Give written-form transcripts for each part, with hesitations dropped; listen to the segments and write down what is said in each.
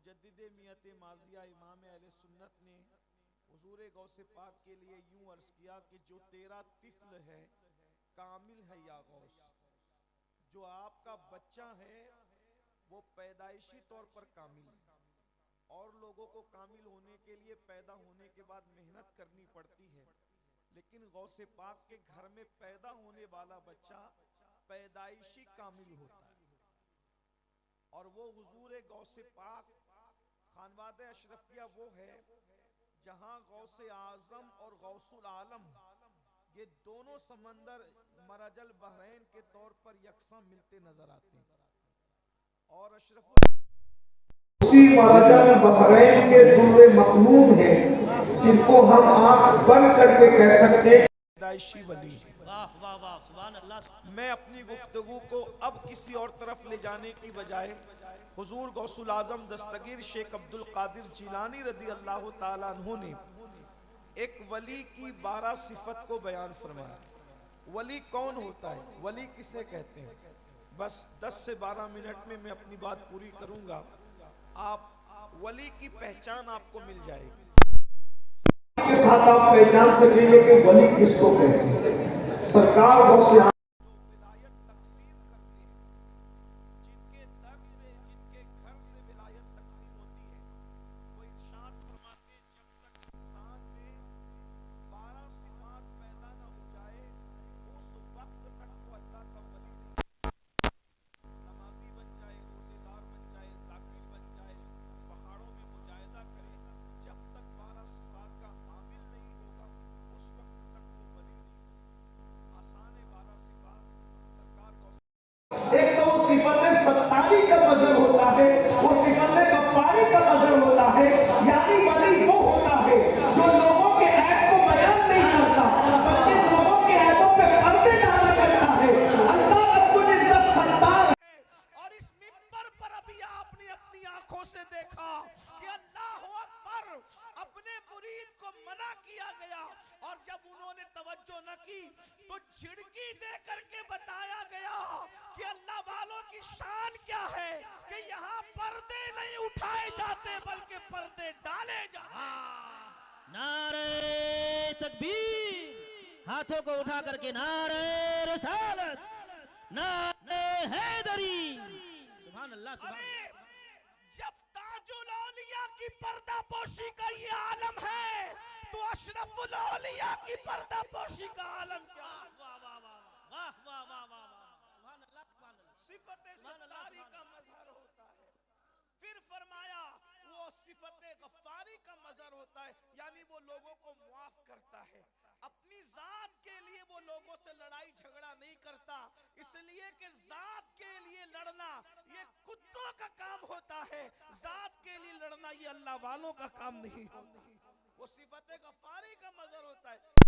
مجدد میت ماضیہ امام اہل سنت نے حضور غوث پاک کے لیے یوں عرض کیا کہ جو تیرا طفل ہے کامل ہے یا غوث، جو آپ کا بچہ ہے وہ پیدائشی طور پر کامل ہے، اور لوگوں کو کامل ہونے کے لیے پیدا ہونے کے بعد محنت کرنی پڑتی ہے، لیکن غوث پاک کے گھر میں پیدا ہونے والا بچہ پیدائشی کامل ہوتا ہے، اور وہ حضور غوث پاک خانواد اشرفیہ وہ ہے جہاں غوث اعظم اور غوث العالم یہ دونوں سمندر مرج البحرین کے طور پر یکساں ملتے نظر آتے ہیں، اور اشرف اسی مرج البحرین کے در مکنون ہیں جن کو ہم آنکھ بند کر کے کہہ سکتے ہیں پیدائشی ولی۔ واہ واہ واہ سبحان اللہ۔ میں اپنی گفتگو کو اب کسی اور طرف لے جانے کی بجائے حضور غوث العظم دستگیر شیخ عبد القادر جیلانی رضی اللہ تعالیٰ عنہ نے ایک ولی کی 12 صفت کو بیان فرمایا۔ ولی کون ہوتا ہے؟ ولی کسے کہتے ہیں؟ بس 10 سے 12 منٹ میں اپنی بات پوری کروں گا، آپ ولی کی پہچان آپ کو مل جائے گی۔ کے ساتھ آپ پہچان سکیں گے کہ ولی کس کو کہتے ہیں۔ سرکار غوث ایک تو وہ صفت ستاری کا مظہر ہوتا ہے، وہ صفت غفاری کا مظہر ہوتا ہے، یعنی ولی وہ ہوتا ہے جو لوگوں کے عیب کو بیان نہیں کرتا بلکہ لوگوں کے عیبوں پہ پردے ڈالا کرتا ہے۔ اللہ رب العزت ستار ہے، اور اس منبر پر ابھی آپ نے اپنی آنکھوں سے دیکھا کہ اللہ اکبر اپنے مرید کو منع کیا گیا، اور جب انہوں نے توجہ نہ کی تو جھڑکی دے کر کے بتایا گیا کہ اللہ والوں کی شان کیا ہے کہ یہاں پردے نہیں اٹھائے جاتے بلکہ پردے ڈالے جاتے۔ نعرہ تکبیر، ہاتھوں کو اٹھا کر کے نعرہ رسالت، نعرہ حیدری، سبحان اللہ سبحان اللہ۔ جب تاج الاولیاء کی پردہ پوشی کا یہ عالم ہے تو اشرف الاولیاء کی پردہ پوشی کا عالم کیا ہے؟ واہ واہ واہ واہ واہ واہ واہ سبحان اللہ سبحان اللہ۔ صفت ستاری کا مظہر ہوتا ہے، پھر فرمایا وہ صفت غفاری کا مظہر ہوتا ہے، یعنی وہ لوگوں کو معاف کرتا ہے، اپنی ذات کے لیے وہ لوگوں سے لڑائی جھگڑا نہیں کرتا، اس لیے کہ ذات کے لیے لڑنا یہ کتوں کا کام ہوتا ہے، ذات کے لیے لڑنا یہ اللہ والوں کا کام نہیں ہوتا۔ وہ صفت غفاری کا مظہر ہوتا ہے۔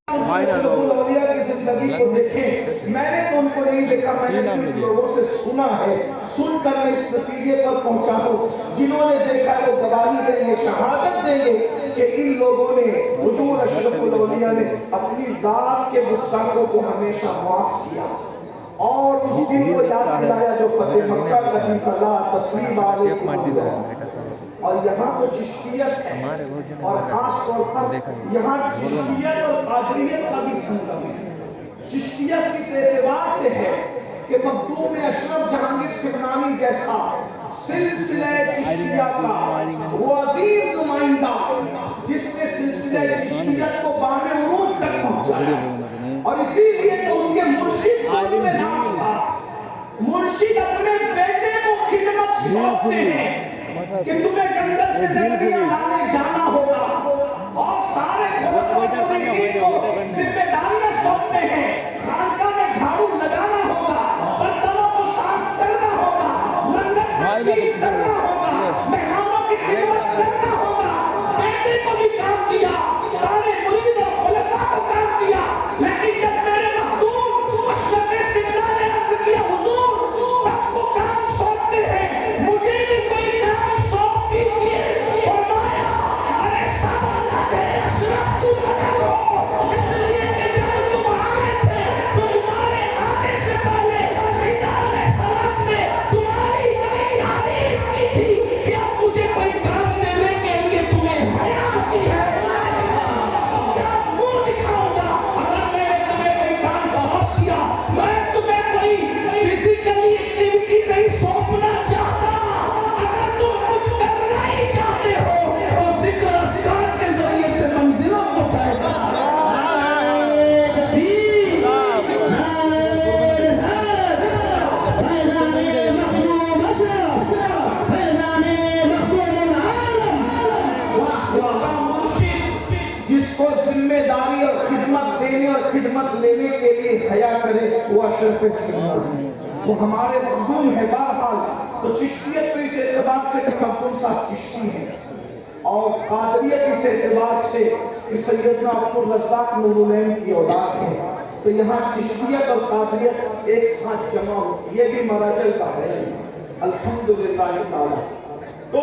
اشرف الاولیاء کی زندگی کو دیکھیں، میں نے تو ان کو نہیں دیکھا، میں نے صرف لوگوں سے سنا ہے، سن کر میں اس نتیجے پر پہنچا ہوں۔ جنہوں نے دیکھا وہ گواہی دیں گے، شہادت دیں گے کہ ان لوگوں نے حضور اشرف الاولیاء نے اپنی ذات کے گستاخوں کو ہمیشہ معاف کیا، اور اس دن کو یاد دلایا جو فتح مکہ کا دن تھا، تسلیم علیکم اور یہاں تو چشتیت ہے، اور خاص طور پر یہاں چشتیت اور قادریت کا بھی سنگم ہے۔ چشتیت اس اعتبار سے ہے کہ مخدوم اشرف جہانگیر سبنانی جیسا سلسلہ چشتیہ کا وہ عظیم نمائندہ جس نے سلسلہ چشتیت کو بام عروج تک پہنچایا، اور اسی لیے تو ان کے مرشد کو ان میں نام تھا۔ مرشد اپنے بیٹے کو خدمت سونپتے ہیں کہ تمہیں جنگل سے لکڑیاں لانے جانا ہوگا، اور سارے خلفاء کو ذمہ داریاں سونپتے ہیں، خانقاہ میں جھاڑو لگانا ہوگا، برتنوں کو صاف کرنا ہوگا، لنگر تقسیم کرنا ہوگا، مہمانوں کی خدمت کرنا ہوگا۔ بیٹے کو بھی کام دیا، سارے مرید اور خلفاء کو کام دیا، لیکن جب میرے مخدوم اشرف سبلا نے عرض کیا حضور سب کو کام سونپتے ہیں، مجھے بھی کوئی کام سونپ دیجئے، فرمایا ارے سوالات اشرف تم کرو، اس لیے کہ جب تم آئے تھے تو تمہارے آنے سے پہلے خدا علیہ السلام نے تمہاری بڑی تعریف کی تھی۔ پہ سننا ہے، وہ ہمارے خون ہے۔ بہرحال تو چشتیت تو اس اعتبار سے کہ مخدوم صاحب چشتی ہیں، اور قادریت اس اعتبار سے کہ سیدنا عبدالرزاق نور العین کی اولاد ہے، تو یہاں چشتیت اور قادریت ایک ساتھ جمع ہوتی ہے، یہ بھی مراجل کا ہے الحمدللہ تعالی۔ تو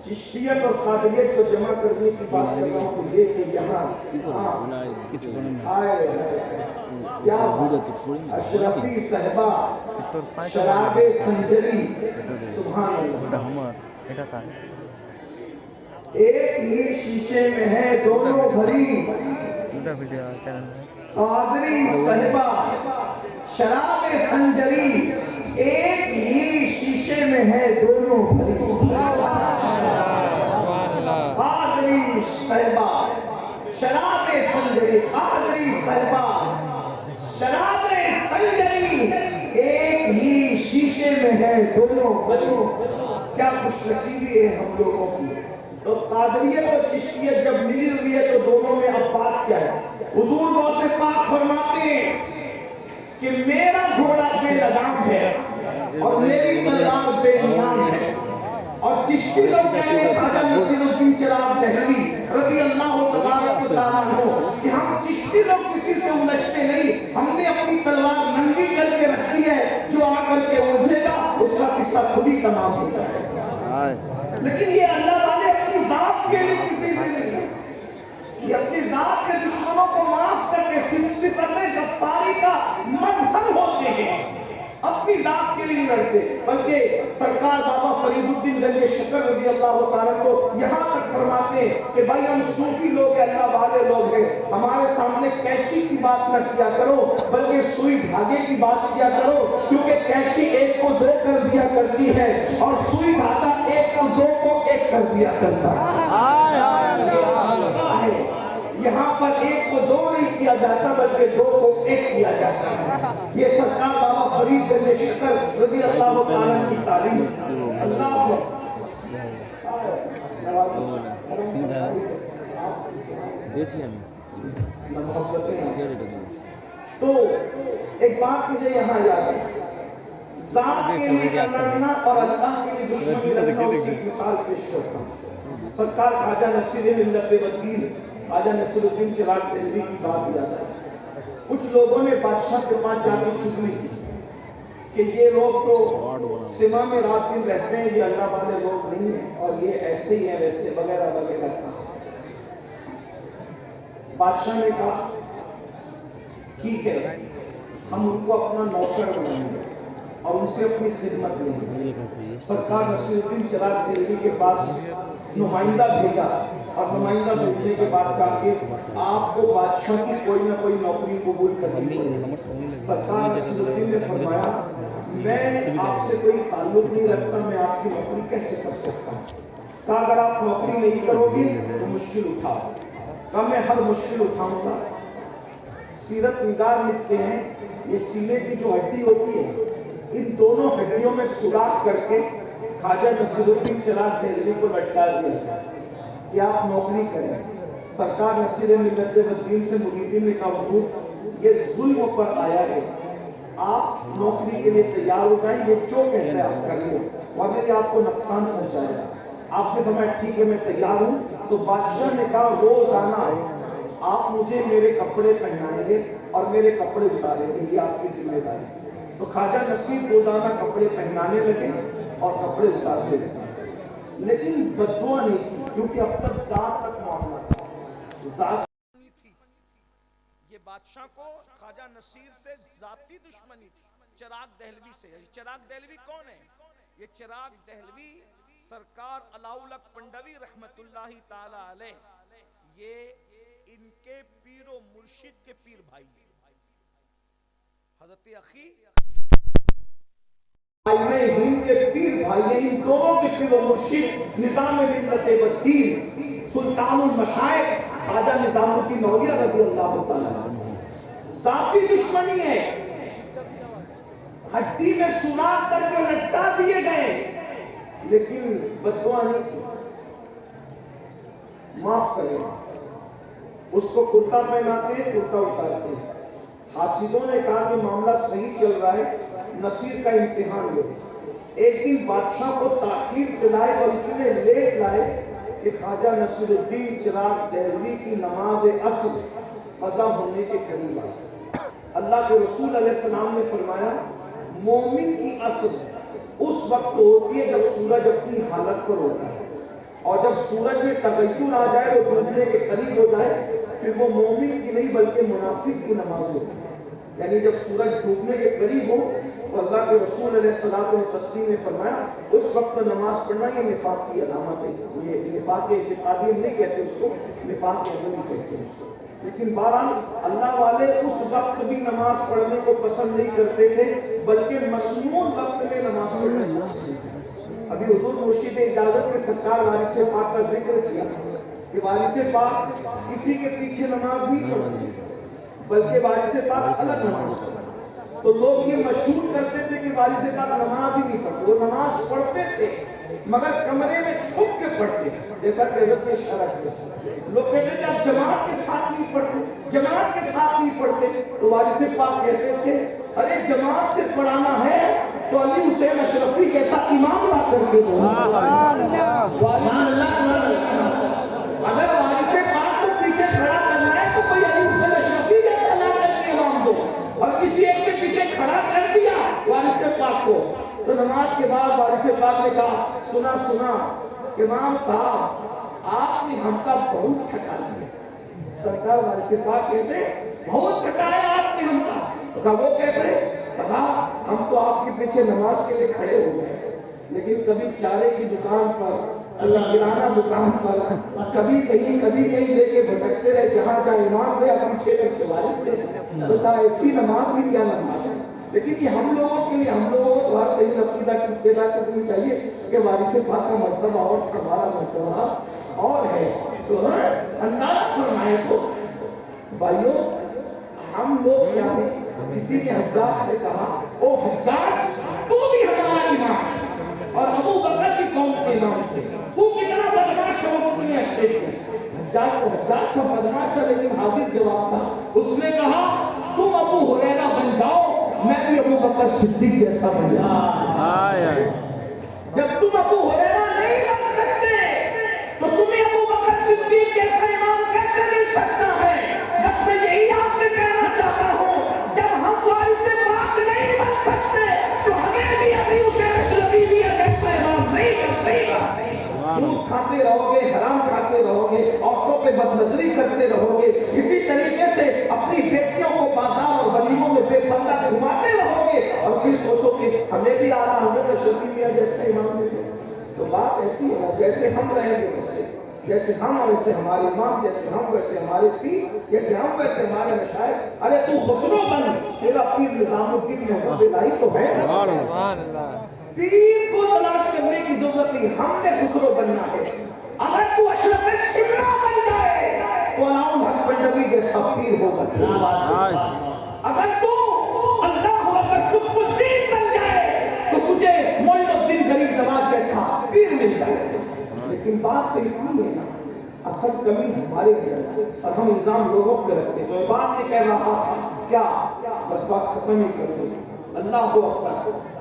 چشتیت اور قادریت کو جمع کرنے کی بات کر رہا ہوں یہ کہ یہاں کیا اشرفی صحبہ شراب سنجری، سبحان اللہ، ایک ہی شیشے میں ہے دونوں بھری، قادری صحبہ شراب سنجری، ایک ہی شیشے میں ہے دونوں بھری، قادری صحبہ شراب سنجری، قادری صحبہ شراب سنجری، ایک ہی شیشے میں ہے دونوں بھری۔ کیا خوش نصیبی ہے ہم لوگوں کی۔ تو قادریت اور چشتیت جب ملی ہوئی ہے تو دونوں میں اب بات کیا ہے؟ حضور غوث پاک فرماتے ہیں کہ میرا گھوڑا بے لگام ہے اور میری تلوار بے نیام ہے، اور چشتی لوگ کہتے ہیں خواجہ نصیر الدین چراغ دہلوی رضی اللہ تبارک و تعالیٰ عنہ کہ ہم چشتی لوگ کسی سے الجھتے نہیں، ہم نے اپنی تلوار ننگی کر کے رکھی ہے، جو آ کر کے الجھے گا اس کا قصہ خود ہی کا نام ہو جائے گا۔ لیکن یہ اللہ والے اپنی ذات کے لیے کسی سے نہیں، یہ اپنی ذات کے دشمنوں کو معاف کر کے صفت غفاری کا مظہر ہوتے ہیں، اپنی ذات کے لیے نہیں لڑتے، بلکہ سرکار بابا فرید الدین گنج شکر رضی اللہ تعالیٰ کو یہاں تک فرماتے ہیں کہ بھائی ہم صوفی لوگ ہیں، اللہ والے لوگ ہیں، ہمارے سامنے کینچی کی بات نہ کیا کرو بلکہ سوئی دھاگے کی بات کیا کرو، کیونکہ کینچی ایک کو دو کر دیا کرتی ہے اور سوئی دھاگا ایک کو دو کو ایک کر دیا کرتا ہے۔ یہاں پر ایک کو دو نہیں کیا جاتا بلکہ دو کو ایک کیا جاتا ہے۔ یہ سرکار بابا فرید گنج شکر رضی اللہ تعالیٰ کی تعلیم۔ اللہ تو ایک بات مجھے یہاں یاد ہے، ذات کے لیے کرنا اور اللہ کے لیے دشمنی رکھنا، اس کی مثال پیش کرتا ہوں۔ سرکار خواجہ نصیر ملت الدین خواجہ نصیر الدین چراغ دہلوی کی بات یاد آئی۔ کچھ لوگوں نے بادشاہ کے پاس جا کے چغلی کی کہ یہ لوگ تو سما میں رات دن رہتے ہیں، یہ اللہ والے لوگ نہیں ہیں، اور یہ ایسے ہی ہیں ویسے وغیرہ وغیرہ کہا۔ بادشاہ نے کہا ٹھیک ہے، ہم ان کو اپنا نوکر بنائیں گے اور ان سے اپنی خدمت لیں گے۔ سرکار نصیر الدین چراغ دہلوی کے پاس نمائندہ بھیجا، اور نمائندہ بھیجنے کے بعد کہا کہ آپ کو بادشاہ کی کوئی نہ کوئی نوکری قبول کرنی پڑے گی۔ سرکار نصیر الدین نے فرمایا میں آپ سے کوئی تعلق نہیں رکھتا، میں آپ کی نوکری کیسے کر سکتا ہوں؟ کہا اگر آپ نوکری نہیں کرو گے تو مشکل اٹھاؤ۔ کہا میں ہر مشکل اٹھاؤں گا۔ سیرت نگار لکھتے ہیں یہ سینے کی جو ہڈی ہوتی ہے ان دونوں ہڈیوں میں سوراخ کر کے خواجہ نصیر الدین چراغ دہلوی کو لٹکا دیا گیا کہ آپ نوکری کریں۔ سرکار نصیر ملت الدین سے مریدین نے کہا حضور یہ ظلم پر آیا ہے، آپ نوکری کے لیے تیار ہو جائیں، یہ جو کہتا ہے آپ کر لیں ورنہ یہ آپ کو نقصان پہنچائے گا۔ آپ نے فرمایا ٹھیک ہے میں تیار ہوں۔ تو بادشاہ نے کہا روزانہ آپ مجھے میرے کپڑے پہنائیں گے اور میرے کپڑے اتاریں گے، یہ آپ کی ذمہ داری ہے۔ تو خواجہ نصیر روزانہ کپڑے پہنانے لگے اور کپڑے اتارتے لگے، لیکن بددعا نہیں کی کیونکہ اب تک ذات تک معاملہ تھا، ذات تھی۔ یہ بادشاہ کو خواجہ نصیر سے ذاتی دشمنی تھی، چراغ دہلوی سے۔ چراغ دہلوی کون ہے؟ یہ چراغ دہلوی سرکار علاؤالحق پنڈوی رحمت اللہ تعالی علیہ، یہ ان کے پیر و مرشد کے پیر بھائی ہیں، حضرت اخی ہند کے پیر بھائی ہیں۔ ان دونوں کے پیر و مرشد نظام ملت الدین سلطان المشائخ خواجہ نظام الدین اولیاء رضی اللہ تعالیٰ عنہ، ذاتی دشمنی ہے، ہڈی میں سوراخ کر کے لٹکا دیے گئے، لیکن بددعا نہیں کی، معاف کریں۔ اس کو کرتا پہناتے ہیں، کرتا اتارتے ہیں، حاسدوں نے کہا کہ معاملہ صحیح چل رہا ہے، نصیر کا امتحان لو۔ ایک دن بادشاہ کو تاخیر سے لائے اور اتنے لیٹ لائے کہ خواجہ نصیر الدین چراغ دہلوی کی نماز عصر قضا ہونے کے قریب آئی۔ اللہ کے رسول علیہ السلام نے فرمایا مومن کی عصر اس وقت ہوتی ہے جب سورج اپنی حالت پر ہوتا ہے، اور جب سورج میں تغیر آ جائے، وہ ڈوبنے کے قریب ہو جائے، پھر وہ مومن کی نہیں بلکہ منافق کی نماز ہوتی ہے۔ یعنی جب سورج ڈوبنے کے قریب ہو تو اللہ کے رسول علیہ الصلوۃ والتسلیم نے فرمایا اس وقت نماز پڑھنا یہ نفاق کی علامت ہے۔ یہ نفاق اعتقادی نہیں کہتے اس کو، نفاق عملی کہتے ہیں اس کو۔ لیکن بہرحال اللہ والے اس وقت بھی نماز پڑھنے کو پسند نہیں کرتے تھے، بلکہ مسنون وقت میں نماز پڑھنا۔ ابھی حضور مرشد اجازت میں سرکار وارث پاک کا ذکر کیا کہ وارث پاک کسی کے پیچھے نماز نہیں پڑھتے بلکہ وارث پاک الگ نماز پڑھتے۔ تو لوگ یہ مشہور کرتے تھے کہ وارث پاک نماز ہی نہیں پڑھتے، وہ نماز پڑھتے تھے مگر کمرے میں چھپ کے پڑھتے، جیسا کہ حضرت نے اشارہ کیا۔ لوگ کہتے تھے آپ جماعت کے ساتھ نہیں پڑھتے، جماعت کے ساتھ نہیں پڑھتے، تو وارث پاک کہتے تھے ارے جماعت سے پڑھانا ہے تو علی حسین اشرفی جیسا امام لا کر کے دو۔ اگر وارث پاک کو پیچھے کھڑا کرنا ہے تو کوئی علی حسین اشرفی جیسا لا کر کے امام دو، اور کسی ایک کے پیچھے کھڑا کر دیا وارث پاک کو تو نماز کے بعد وارث پاک نے کہا سنا امام صاحب آپ نے ہم کا بہت تھکا دیا۔ سرکار وارث پاک کہتے بہت تھکایا آپ نے ہم کا۔ کہا وہ کیسے؟ کہا ہم تو آپ کے پیچھے نماز کے لیے کھڑے ہو گئے، لیکن کبھی چارے کی دکان پر، کرانہ دکان پر، کبھی کہیں لے کے بھٹکتے رہے، جہاں امام گیا پیچھے وارث تھے۔ تو کہا ایسی نماز بھی کیا نماز ہے؟ لیکن یہ ہم لوگوں کے لیے، ہم لوگوں کو بہت صحیح عقیدہ کی پیدا کرنی چاہیے کہ وارث پاک کا مرتبہ اور ہمارا مرتبہ اور ہے۔ تو انداز فرمائے تو بھائیوں ہم لوگ یعنی کسی نے حجاج سے کہا او حجاج تو بھی ہمارا امام، اور ابو بکر کی قوم کے امام تھے، تو کتنا بدماش ہو، کتنے اچھے تھے۔ حجاج تو بدماش تھا لیکن حاضر جواب تھا۔ اس نے کہا تم ابو ہریرہ بن جاؤ، میں بھی ابو بکر صدیق جیسا بن جاؤں۔ جب تم ابو ہریرہ نہیں بن سکتے تو تمہیں ابو بکر صدیق جیسا امام کیسے مل سکتا ہے؟ بس میں یہی آپ سے کہنا چاہتا ہوں جب ہم وارث پاک نہیں بن سکتے تو ہمیں بھی ابھی اسے اشرفی بھی جیسا امام نہیں بن سکتا۔ سود کھاتے رہو گے، حرام کھاتے رہو گے، عورتوں پہ بد نظری کرتے رہو گے، اسی طریقے سے اپنی بیٹیوں کو بازار اور ولیموں میں بے پردہ گھماتے رہو گے، اور پھر سوچو کہ ہمیں بھی اعلیٰ حضرت اشرفی میاں جیسے امام ملے۔ تو بات ایسی ہے جیسے ہم رہیں گے ویسے، جیسے ہم ویسے ہمارے امام، جیسے ہم ویسے ہمارے پیر، جیسے ہم ویسے ہمارے مشائخ۔ ارے تو خسرو بن، تیرا پیر نظام الدین محمد الہی تو ہے۔ پیر کو تلاش کرنے کی ضرورت نہیں، ہم نے خسرو بننا ہے۔ اگر تو اشرف شملہ بن جائے تو علاؤ الحق پنڈوی جیسا پیر ہوگا۔ اگر تو اللہ اکبر قطب الدین بن جائے تو تجھے معین الدین غریب نواز جیسا پیر مل جائے۔ لیکن بات تو اتنی ہے نا، اصل کمی ہمارے اندر اور ہم الزام لوگوں پہ رکھتے ہیں۔ تو یہ بات نہیں کہہ رہا تھا کیا، بس بات ختم ہی کر دوں۔ اللہ اکبر،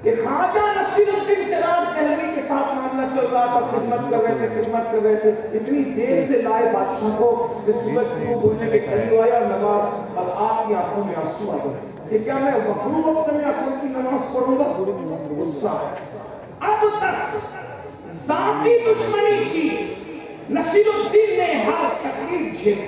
یہ خواجہ نصیر الدین چراغ دہلوی کے ساتھ معاملہ چل رہا تھا، خدمت کر رہے تھے، اتنی دیر سے لائے بادشاہ کو کہ سورج غروب ہونے کے قریب آیا نماز، اور آپ کی آنکھوں میں آنسو آ گئے کہ کیا میں مکروہ وقت میں عصر کی نماز پڑھوں گا؟ غصہ اب تک ذاتی دشمنی تھی، نصیر الدین نے ہر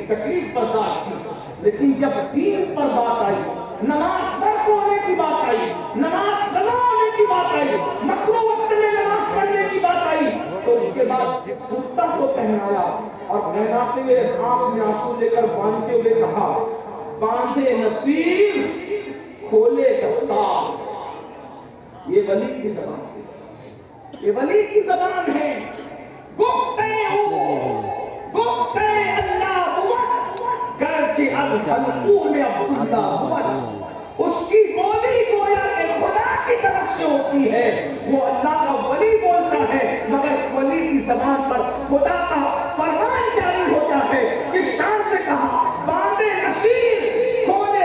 تکلیف برداشت کی، لیکن جب دین پر بات آئی، نماز ترک ہونے کی بات آئی، نماز قضا ہونے کی بات آئی، مکروہ وقت میں نماز پڑھنے کی بات آئی، تو اس کے بعد کرتا کو پہنایا اور پہناتے ہوئے آنکھ میں آنسو لے کر باندھتے ہوئے کہا باندھے نصیر کھولے دستار۔ یہ ولی کی زبان ہے، یہ ولی کی زبان ہے۔ گفتے اللہ بوت گرچہ الخلقون عبداللہ بوت، اس کی بولی گویا کہ خدا کی طرف سے ہوتی ہے، وہ اللہ کا ولی بولتا ہے مگر ولی کی زبان پر خدا کا فرمان جاری ہوتا ہے۔ اس شان سے کہا باندھے نصیر کھولے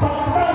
70